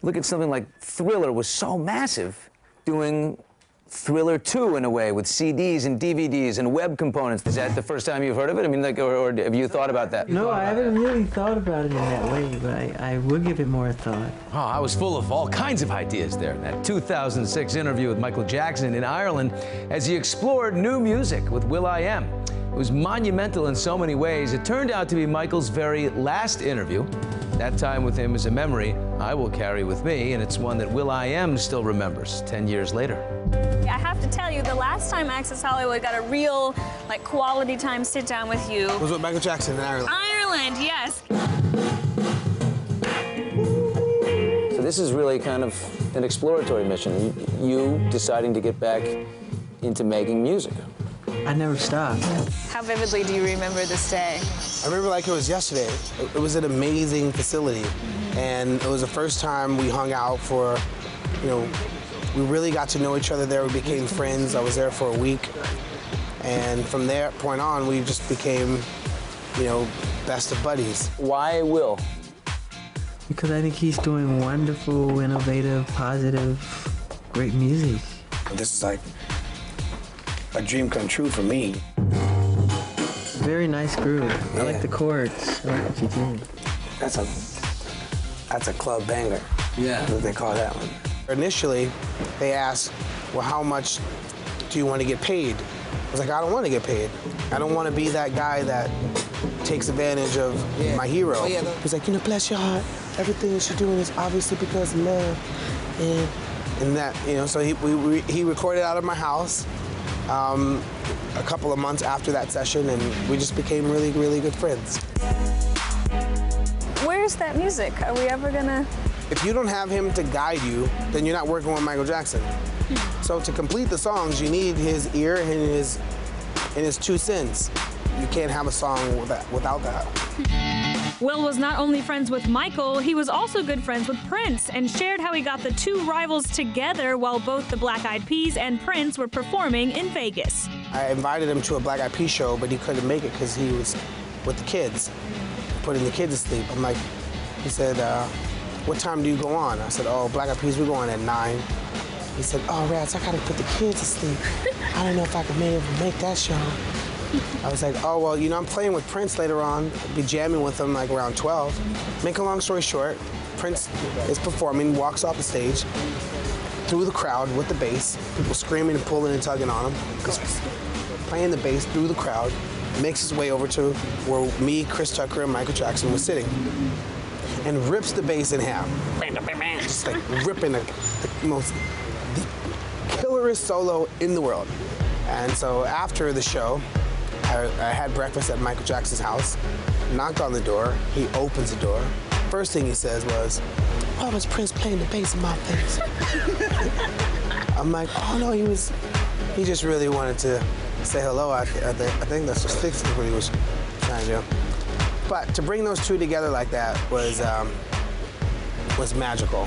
Look at something like Thriller was so massive, doing Thriller 2 in a way, with CDs and DVDs and web components. Is that the first time you've heard of it? I mean, like, or have you thought about that? No, I haven't really thought about it in that way, but I will give it more thought. Oh, I was full of all kinds of ideas there in that 2006 interview with Michael Jackson in Ireland as he explored new music with Will.i.am. It was monumental in so many ways. It turned out to be Michael's very last interview. That time with him is a memory I will carry with me, and it's one that Will.i.am still remembers 10 years later. I have to tell you, the last time Access Hollywood got a real, like, quality time sit down with you was with Michael Jackson in Ireland. Ireland, yes. So this is really kind of an exploratory mission. You deciding to get back into making music. I never stopped. How vividly do you remember this day? I remember like it was yesterday. It was an amazing facility, and it was the first time we hung out for, you know, we really got to know each other there. We became friends. I was there for a week, and from that point on, we just became, you know, best of buddies. Why Will? Because I think he's doing wonderful, innovative, positive, great music. This is like a dream come true for me. Very nice groove. Yeah. I like the chords. I like what you did. That's a club banger. Yeah. That's what they call that one. Initially, they asked, well, how much do you want to get paid? I was like, I don't want to get paid. I don't want to be that guy that takes advantage of my hero. Oh, yeah, he's like, you know, bless your heart. Everything that you're doing is obviously because of love. And that, you know, so he recorded out of my house a couple of months after that session, and we just became really, really good friends. Where's that music? Are we ever gonna? If you don't have him to guide you, then you're not working with Michael Jackson. So to complete the songs, you need his ear and his 2 cents. You can't have a song without that. Will was not only friends with Michael, he was also good friends with Prince and shared how he got the two rivals together while both the Black Eyed Peas and Prince were performing in Vegas. I invited him to a Black Eyed Peas show, but he couldn't make it because he was with the kids, putting the kids to sleep. I'm like, he said, what time do you go on? I said, oh, Black Eyed Peas, we're going at 9. He said, oh, Rats, I gotta put the kids to sleep. I don't know if I can make that show. I was like, oh, well, you know, I'm playing with Prince later on. I'll be jamming with him like around 12. Make a long story short, Prince is performing, walks off the stage, through the crowd with the bass, people screaming and pulling and tugging on him, playing the bass through the crowd, makes his way over to where me, Chris Tucker, and Michael Jackson were sitting, and rips the bass in half. Just like ripping the most killerest solo in the world. And so after the show, I had breakfast at Michael Jackson's house, knocked on the door, he opens the door. First thing he says was, why was Prince playing the bass in my face? I'm like, oh no, he just really wanted to say hello. I think that's just what he was trying to do. But to bring those two together like that was magical.